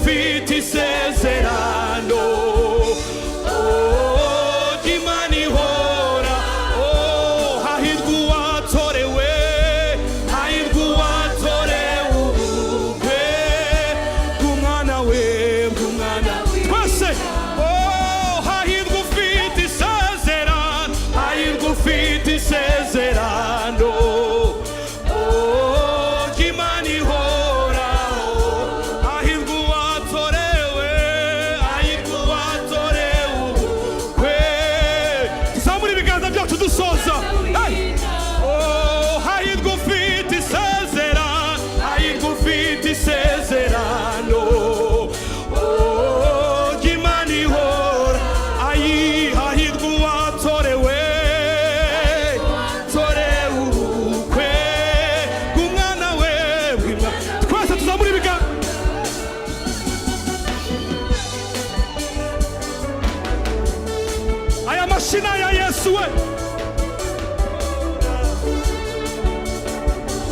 ufite isezerano ry'Imana ihora. Hahirwa uwatorewe, hahirwa uwatorewe ubukwe bw'umwana we, bw'umwana twese. Hahirwa ufite isezerano, hahirwa ufite isezerano ry'Imana ihoraho. Hahirwa uwatorewe, hahirwa uwatorewe ubukwe. Tuzamure ibiganza byacu dusoza. Hahirwa ufite isezerano, hahirwa ufite isezerano ry'Imana ihora. Hahirwa uwatorewe, torewe ubukwe bw'umwana we, bw'Imana. Twese tuzamure ibiganza. Aya mashina ya Yesu we,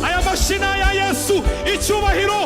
aya mashina ya Yesu, icyubahiro